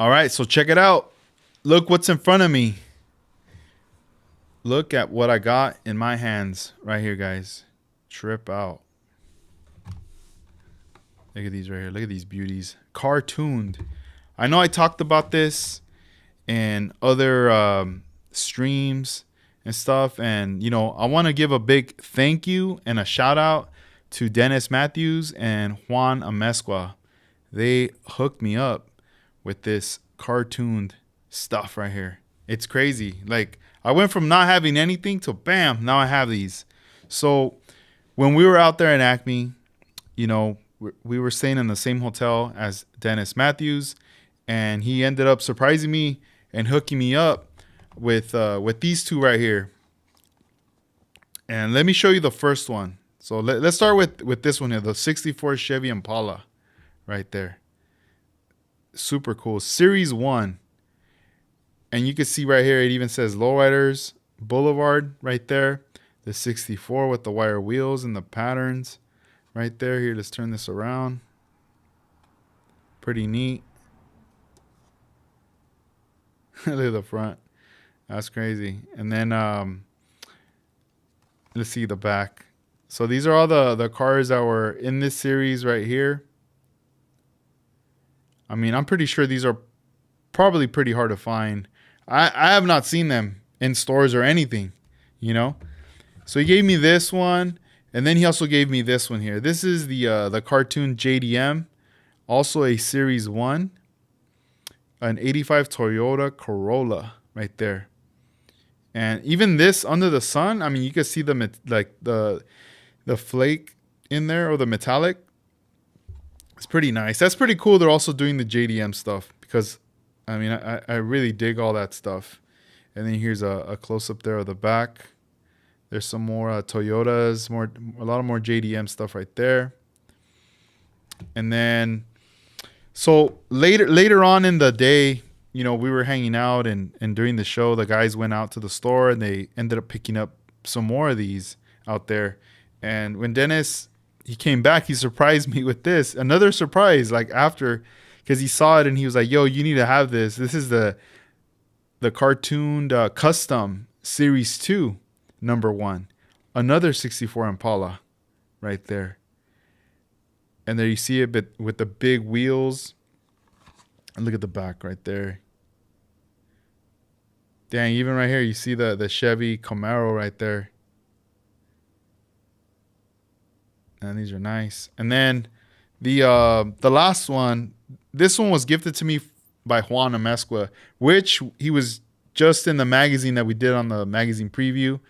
All right, so check it out. Look what's in front of me. Look at what I got in my hands right here, guys. Trip out. Look at these right here. Look at these beauties. Car Tuned. I know I talked about this in other streams and stuff. And, you know, I want to give a big thank you and a shout out to Dennis Matthews and Juan Amezcua. They hooked me up with this Car Tuned stuff right here. It's crazy. Like, I went from not having anything to bam, now I have these. So when we were out there in Acme, you know, we were staying in the same hotel as Dennis Matthews, and he ended up surprising me and hooking me up with these two right here. And let me show you the first one. So let's start with this one here, the 64 Chevy Impala right there. Super cool. Series 1. And you can see right here, it even says Lowriders Boulevard right there. The 64 with the wire wheels and the patterns right there. Here, let's turn this around. Pretty neat. Look at the front. That's crazy. And then let's see the back. So these are all the cars that were in this series right here. I mean, I'm pretty sure these are probably pretty hard to find. I have not seen them in stores or anything, you know. So he gave me this one, and then he also gave me this one here. This is the Car Tuned JDM, also a Series 1, an 85 Toyota Corolla right there. And even this under the sun, I mean, you can see the flake in there, or the metallic. It's pretty nice. That's pretty cool. They're also doing the JDM stuff because, I mean, I really dig all that stuff. And then here's a close-up there of the back. There's some more Toyotas, a lot of more JDM stuff right there. And then, so later on in the day, you know, we were hanging out, and during the show, the guys went out to the store, and they ended up picking up some more of these out there. And when Dennis, he came back, he surprised me with this. Another surprise, like after, because he saw it, and he was like, yo, you need to have this. This is the Car Tuned Custom Series 2, number 1. Another 64 Impala right there. And there you see it, but with the big wheels. And look at the back right there. Dang, even right here, you see the Chevy Camaro right there. And these are nice. And then the last one, this one was gifted to me by Juan Amezcua, which he was just in the magazine that we did on the magazine preview.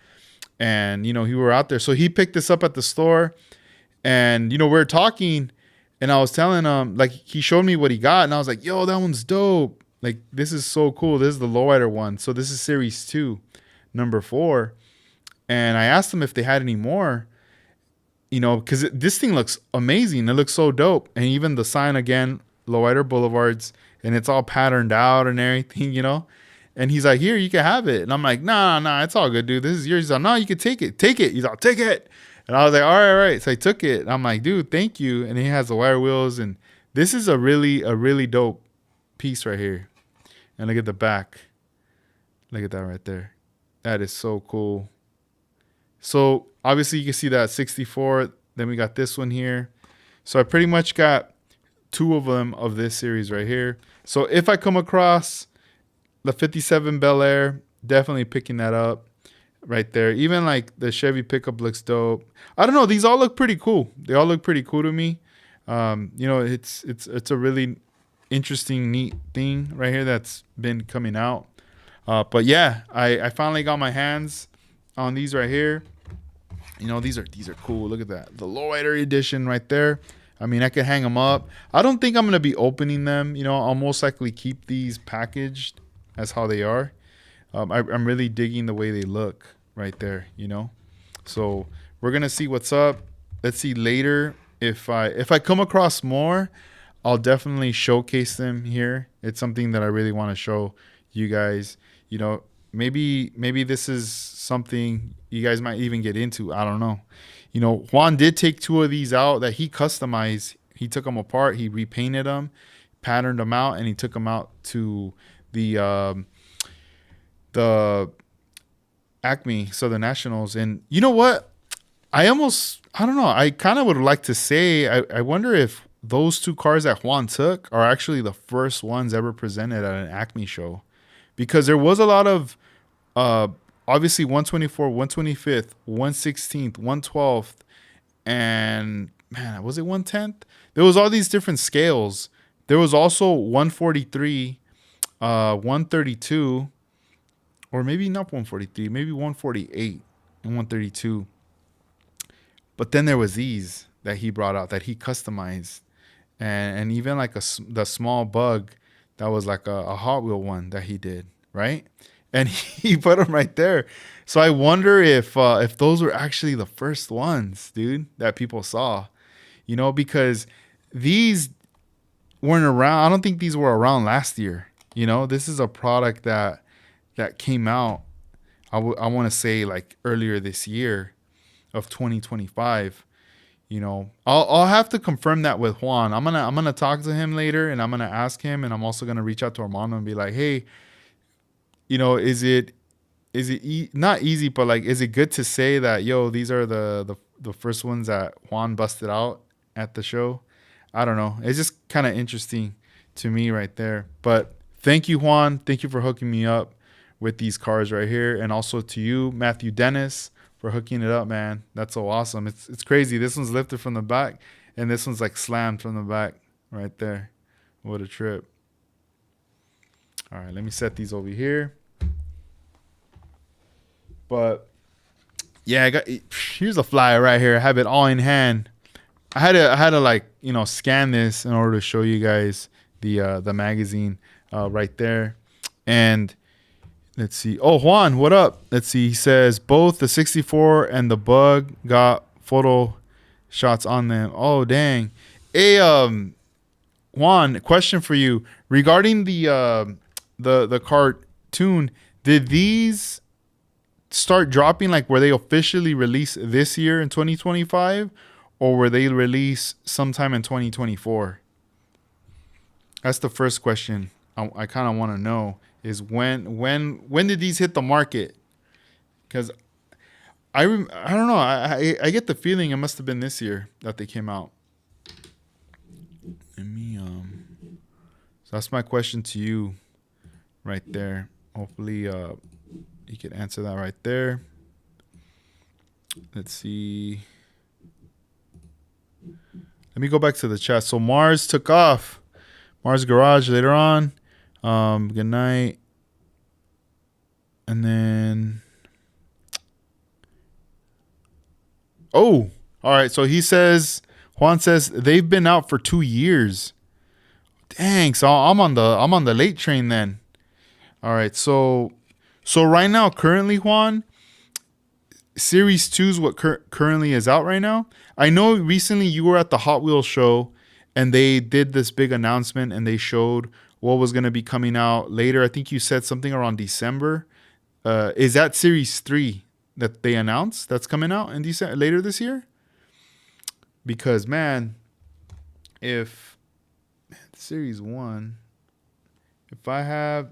And, you know, he were out there. So he picked this up at the store. And, you know, we were talking, and I was telling him, like, he showed me what he got. And I was like, yo, that one's dope. Like, this is so cool. This is the lowrider one. So this is Series 2, number 4. And I asked him if they had any more, you know, because this thing looks amazing. It looks so dope. And even the sign, again, Lowrider Boulevards, and it's all patterned out and everything, you know. And he's like, here, you can have it. And I'm like, nah, it's all good, dude. This is yours. He's like, no, you can take it. Take it. He's like, take it. And I was like, all right. So I took it. And I'm like, dude, thank you. And he has the wire wheels. And this is a really dope piece right here. And look at the back. Look at that right there. That is so cool. So obviously you can see that 64. Then we got this one here. So I pretty much got 2 of them of this series right here. So if I come across the 57 Bel Air, definitely picking that up right there. Even like the Chevy pickup looks dope. I don't know. These all look pretty cool. They all look pretty cool to me. You know, it's a really interesting, neat thing right here that's been coming out. But yeah, I finally got my hands on these right here. You know, these are cool. Look at that. The lowrider edition right there. I mean, I could hang them up. I don't think I'm going to be opening them. You know, I'll most likely keep these packaged as how they are. I'm really digging the way they look right there, you know. So we're going to see what's up. Let's see later. If I come across more, I'll definitely showcase them here. It's something that I really want to show you guys. You know, maybe this is something you guys might even get into. I don't know. You know, Juan did take 2 of these out that he customized. He took them apart. He repainted them, patterned them out, and he took them out to the the Acme Southern Nationals. And you know what? I don't know. I kind of would like to say, I wonder if those two cars that Juan took are actually the first ones ever presented at an Acme show, because there was a lot of, uh, obviously 124, 125th, 116th, 112th, and man, was it 110th? There was all these different scales. There was also 143, 132, or maybe not 143, maybe 148 and 132. But then there was these that he brought out that he customized, and even like the small bug that was like a Hot Wheel one that he did, right? And he put them right there. So I wonder if those were actually the first ones, dude, that people saw, because these weren't around. I don't think these were around last year. This is a product that came out. I want to say like earlier this year of 2025. I'll have to confirm that with Juan. I'm gonna talk to him later, and I'm gonna ask him, and I'm also gonna reach out to Armando and be like, hey, is it not easy, but like, is it good to say that, yo, these are the first ones that Juan busted out at the show? I don't know. It's just kind of interesting to me right there. But thank you, Juan. Thank you for hooking me up with these cars right here, and also to you, Matthew Dennis, for hooking it up, man. That's so awesome. It's crazy. This one's lifted from the back, and this one's like slammed from the back right there. What a trip. All right, let me set these over here. But yeah, here's a flyer right here. I have it all in hand. I had to like, scan this in order to show you guys the magazine right there. And let's see. Oh, Juan, what up? Let's see. He says both the 64 and the Bug got photo shots on them. Oh, dang. Hey, Juan, question for you regarding the cartoon. Did these start dropping, like, were they officially released this year in 2025, or were they released sometime in 2024? That's the first question I kind of want to know, is when did these hit the market? Because I don't know, I get the feeling it must have been this year that they came out. Let me so that's my question to you right there. Hopefully you can answer that right there. Let's see. Let me go back to the chat. So Mars took off. Mars Garage later on. Good night. And then, oh, all right. So Juan says they've been out for 2 years. Dang. So I'm on the late train then. All right. So right now, currently, Juan, Series 2 is what currently is out right now. I know recently you were at the Hot Wheels show, and they did this big announcement, and they showed what was going to be coming out later. I think you said something around December. Is that Series 3 that they announced that's coming out in December later this year? Because, man, Series 1, if I have...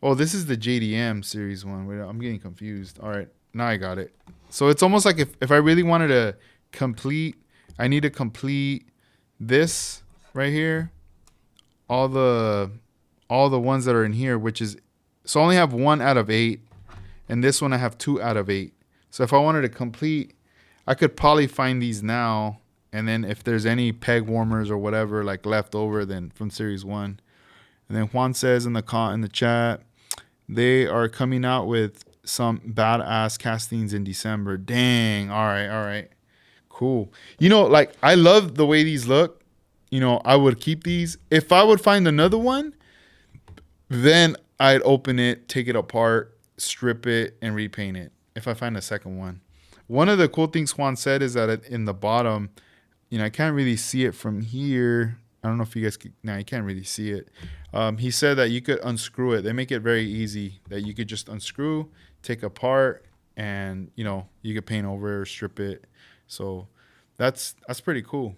Oh, this is the JDM Series 1. Wait, I'm getting confused. All right, now I got it. So it's almost like if I really wanted to I need to complete this right here. All the ones that are in here, which is... So I only have 1 out of 8. And this one I have 2 out of 8. So if I wanted to complete, I could probably find these now. And then if there's any peg warmers or whatever like left over, then from Series 1. And then Juan says in the chat, they are coming out with some badass castings in December. Dang. All right. Cool. Like, I love the way these look. I would keep these. If I would find another one, then I'd open it, take it apart, strip it, and repaint it if I find a second one. One of the cool things Juan said is that in the bottom, I can't really see it from here. I don't know if you guys can. No, you can't really see it. He said that you could unscrew it. They make it very easy that you could just unscrew, take apart, and you could paint over or strip it. So that's pretty cool.